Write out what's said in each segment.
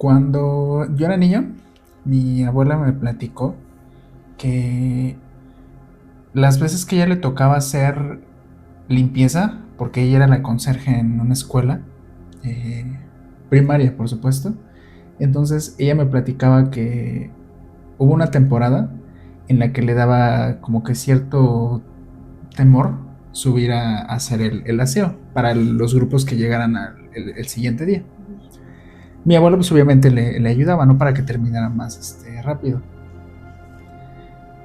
Cuando yo era niño, mi abuela me platicó que las veces que ella le tocaba hacer limpieza, porque ella era la conserje en una escuela eh, primaria, por supuesto, entonces ella me platicaba que hubo una temporada en la que le daba como que cierto temor subir a hacer el aseo para los grupos que llegaran el siguiente día. Mi abuelo pues obviamente le ayudaba, ¿no? Para que terminara más rápido.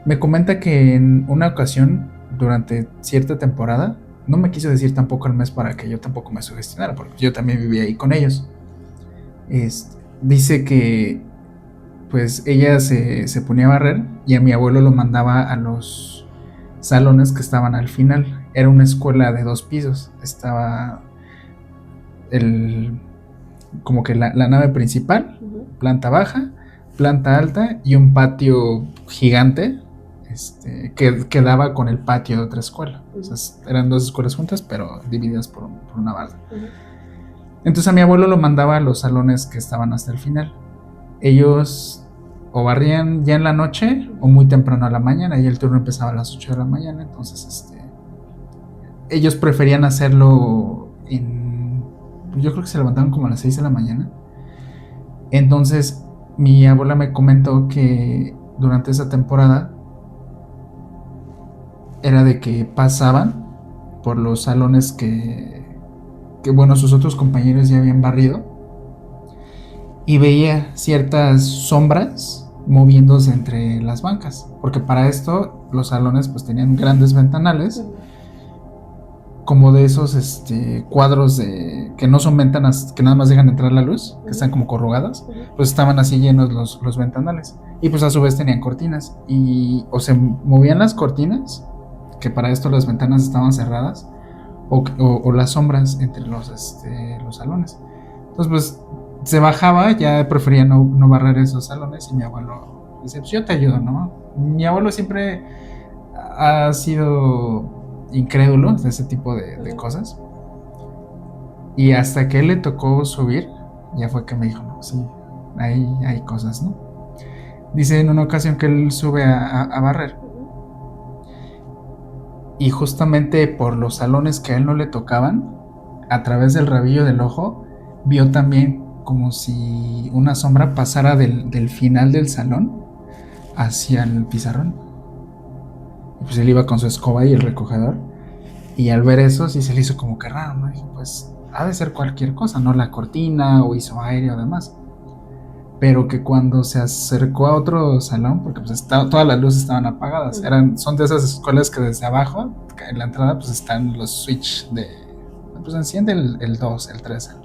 Me comenta que en una ocasión, durante cierta temporada, no me quiso decir tampoco el mes para que yo tampoco me sugestionara, porque yo también vivía ahí con ellos. Dice que pues ella se ponía a barrer y a mi abuelo lo mandaba a los salones que estaban al final. Era una escuela de 2 pisos. Estaba el, como que la nave principal, planta baja, planta alta y un patio gigante que daba con el patio de otra escuela. O sea, eran 2 escuelas juntas, pero divididas por una barda. Entonces a mi abuelo lo mandaba a los salones que estaban hasta el final. Ellos o barrían ya en la noche o muy temprano a la mañana, y el turno empezaba a las 8 de la mañana. Entonces ellos preferían hacerlo yo creo que se levantaban como a las 6 de la mañana. Entonces mi abuela me comentó que durante esa temporada era de que pasaban por los salones que bueno, sus otros compañeros ya habían barrido, y veía ciertas sombras moviéndose entre las bancas, porque para esto los salones pues tenían grandes ventanales, como de esos cuadros que no son ventanas, que nada más dejan entrar la luz, que están como corrugadas, pues estaban así llenos los ventanales, y pues a su vez tenían cortinas, y o se movían las cortinas, que para esto las ventanas estaban cerradas, o las sombras entre los salones. Entonces pues se bajaba, ya prefería no barrer esos salones, y mi abuelo dice, pues yo te ayudo, ¿no? Mi abuelo siempre ha sido incrédulo de ese tipo de cosas, y hasta que él le tocó subir, ya fue que me dijo, no, sí, hay cosas, ¿no? Dice en una ocasión que él sube a barrer, y justamente por los salones que a él no le tocaban, a través del rabillo del ojo, vio también como si una sombra pasara del final del salón hacia el pizarrón. Y pues él iba con su escoba y el recogedor, y al ver eso sí se le hizo como que raro, ¿no? Dijo, pues ha de ser cualquier cosa, ¿no? La cortina o hizo aire o demás. Pero que cuando se acercó a otro salón, porque pues todas las luces estaban apagadas, son de esas escuelas que desde abajo, en la entrada, pues están los switch pues enciende el 2, el 3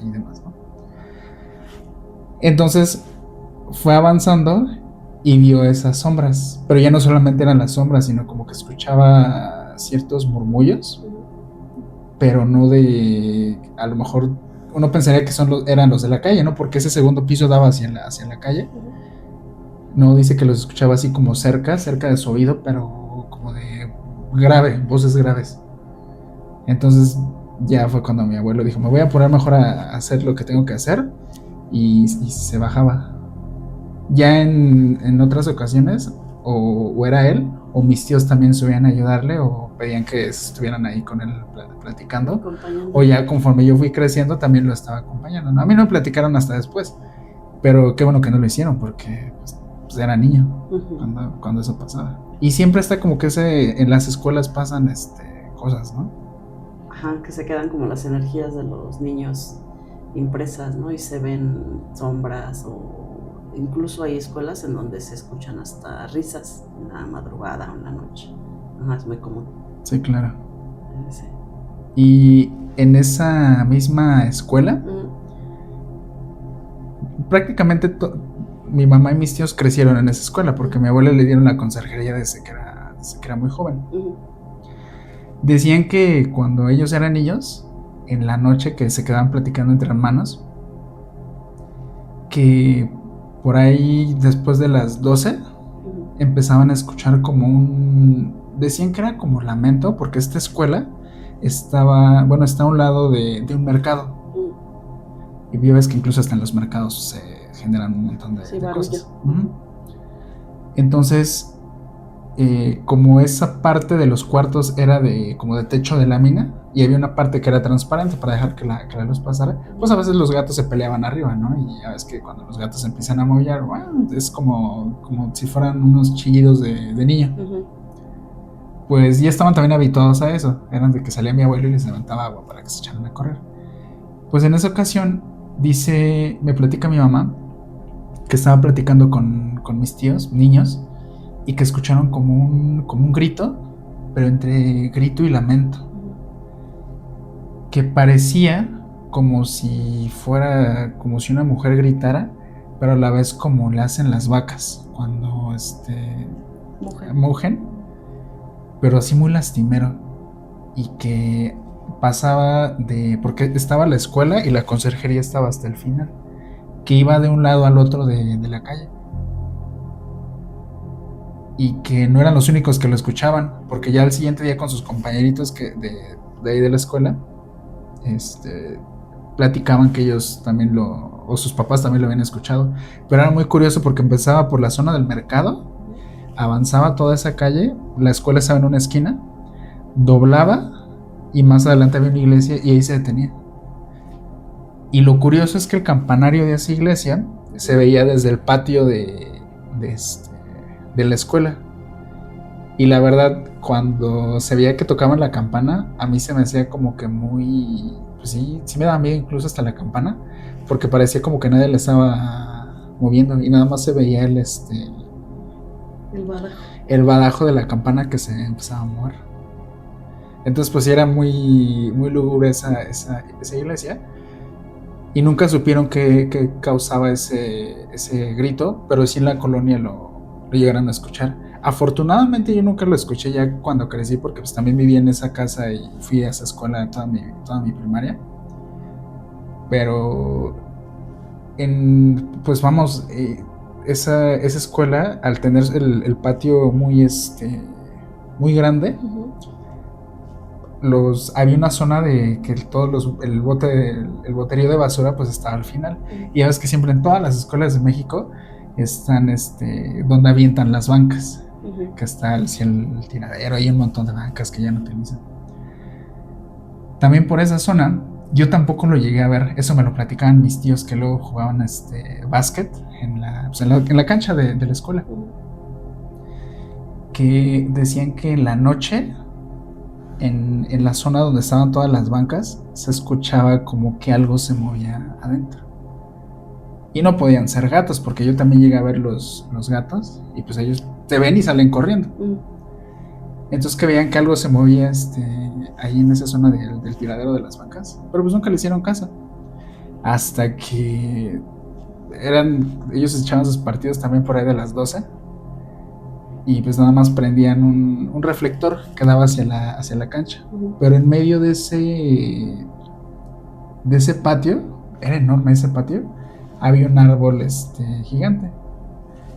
y demás, ¿no? Entonces fue avanzando y vio esas sombras, pero ya no solamente eran las sombras, sino como que escuchaba ciertos murmullos, pero no a lo mejor uno pensaría que eran los de la calle, ¿no? Porque ese segundo piso daba hacia la calle. No, dice que los escuchaba así como cerca de su oído, pero como de voces graves. Entonces ya fue cuando mi abuelo dijo, me voy a poner mejor a hacer lo que tengo que hacer, y se bajaba. Ya en otras ocasiones, o era él, o mis tíos también subían a ayudarle, o pedían que estuvieran ahí con él platicando, o ya conforme yo fui creciendo también lo estaba acompañando, ¿no? A mí no me platicaron hasta después, pero qué bueno que no lo hicieron, porque pues era niño cuando eso pasaba. Y siempre está como que en las escuelas pasan cosas, ¿no? Ajá, que se quedan como las energías de los niños impresas, ¿no? Y se ven sombras, o incluso hay escuelas en donde se escuchan hasta risas en la madrugada o en la noche. Ajá, es muy común. Sí, claro. Sí. Y en esa misma escuela, prácticamente mi mamá y mis tíos crecieron en esa escuela, porque a mi abuela le dieron la conserjería desde que era muy joven. Decían que cuando ellos eran niños, en la noche que se quedaban platicando entre hermanos, que por ahí después de las 12 empezaban a escuchar decían que era como lamento, porque esta escuela está a un lado de un mercado. Y ya ves que incluso hasta en los mercados se generan un montón de cosas. Entonces, como esa parte de los cuartos era como de techo de lámina y había una parte que era transparente para dejar que la luz pasara, pues a veces los gatos se peleaban arriba, ¿no? Y ya ves que cuando los gatos empiezan a maullar, bueno, es como si fueran unos chillidos de niño. Pues ya estaban también habituados a eso. Eran de que salía mi abuelo y les levantaba agua para que se echaran a correr. Pues en esa ocasión me platica mi mamá que estaba platicando con mis tíos, niños, y que escucharon como un grito, pero entre grito y lamento, que parecía como si una mujer gritara, pero a la vez como le hacen las vacas cuando mugen, pero así muy lastimero, y que pasaba porque estaba la escuela y la conserjería estaba hasta el final, que iba de un lado al otro de la calle, y que no eran los únicos que lo escuchaban, porque ya al siguiente día con sus compañeritos de ahí de la escuela, platicaban que ellos también o sus papás también lo habían escuchado, pero era muy curioso porque empezaba por la zona del mercado, avanzaba toda esa calle, la escuela estaba en una esquina, doblaba y más adelante había una iglesia y ahí se detenía. Y lo curioso es que el campanario de esa iglesia se veía desde el patio de la escuela. Y la verdad, cuando se veía que tocaban la campana, a mí se me hacía como que muy... Pues sí me daba miedo incluso hasta la campana, porque parecía como que nadie la estaba moviendo y nada más se veía el badajo de la campana que se empezaba a mover. Entonces pues sí era muy, muy lúgubre esa iglesia. Y nunca supieron qué causaba ese grito, pero sí en la colonia lo llegaron a escuchar. Afortunadamente yo nunca lo escuché ya cuando crecí, porque pues también viví en esa casa y fui a esa escuela toda mi primaria. Pero pues vamos, esa escuela, al tener el patio muy grande, había una zona de que el boterío de basura pues estaba al final. Y ya ves que siempre en todas las escuelas de México están donde avientan las bancas, que está el tiradero, hay un montón de bancas que ya no utilizan. También por esa zona yo tampoco lo llegué a ver, eso me lo platicaban mis tíos que luego jugaban básquet en la cancha de la escuela, que decían que en la noche en la zona donde estaban todas las bancas se escuchaba como que algo se movía adentro. Y no podían ser gatos, porque yo también llegué a ver los gatos y pues ellos te ven y salen corriendo. Entonces que veían que algo se movía ahí en esa zona del tiradero de las bancas, pero pues nunca le hicieron caso. Hasta que ellos echaban sus partidos también por ahí de las 12 y pues nada más prendían un reflector que daba hacia la cancha. Pero en medio de ese patio, era enorme ese patio, había un árbol gigante.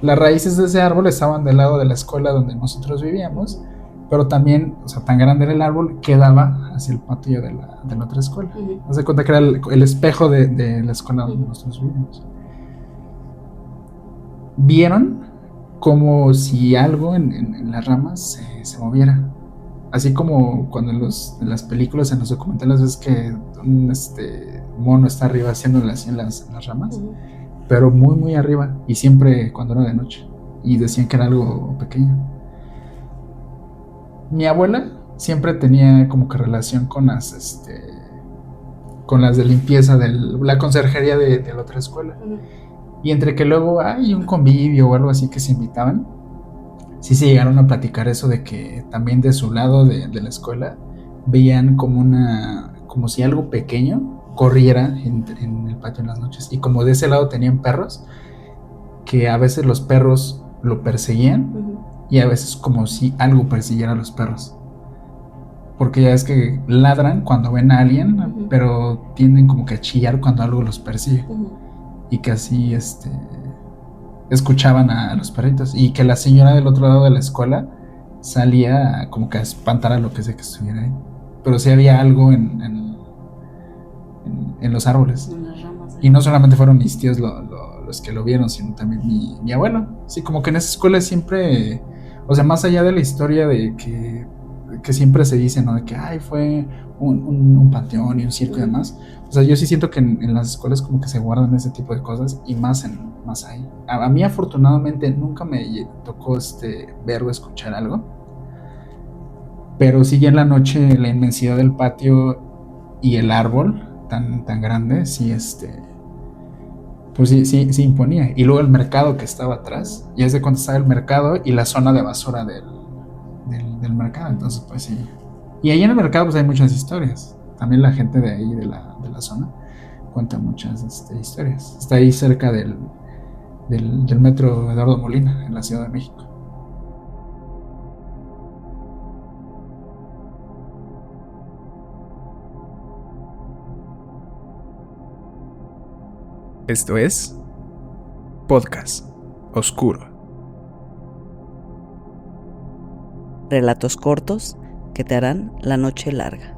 Las raíces de ese árbol estaban del lado de la escuela donde nosotros vivíamos, pero también, o sea, tan grande era el árbol que daba hacia el patio de la otra escuela. Haz de cuenta que era el espejo de la escuela donde nosotros vivíamos. Vieron como si algo en las ramas se moviera. Así como cuando en las películas, en los documentales, ves que un mono está arriba haciéndole así en las ramas, pero muy, muy arriba, y siempre cuando era de noche. Y decían que era algo pequeño. Mi abuela siempre tenía como que relación con las de limpieza de la conserjería de la otra escuela. Y entre que luego hay un convivio o algo así que se invitaban, sí se llegaron a platicar eso de que también de su lado de la escuela veían como si algo pequeño corriera en el patio en las noches. Y como de ese lado tenían perros, que a veces los perros lo perseguían y a veces como si algo persiguiera a los perros. Porque ya es que ladran cuando ven a alguien, pero tienden como que a chillar cuando algo los persigue. Y que así escuchaban a los perritos, y que la señora del otro lado de la escuela salía como que a espantar a lo que sea que estuviera ahí, pero sí había algo en los árboles, en las ramas Y no solamente fueron mis tíos los que lo vieron, sino también mi abuelo. Sí, como que en esa escuela siempre, o sea, más allá de la historia de que siempre se dice, ¿no? De que, ay, fue un panteón y un circo y demás. O sea, yo sí siento que en las escuelas como que se guardan ese tipo de cosas y más ahí. A mí afortunadamente nunca me tocó ver o escuchar algo, pero sí ya en la noche la inmensidad del patio y el árbol tan grande, sí, pues sí, sí, sí imponía. Y luego el mercado que estaba atrás, ya es de cuando estaba el mercado y la zona de basura del mercado, entonces pues sí. Y ahí en el mercado pues hay muchas historias. También la gente de ahí, de la zona, cuenta muchas historias. Está ahí cerca del metro Eduardo Molina, en la Ciudad de México. Esto es Podcast Oscuro. Relatos cortos que te harán la noche larga.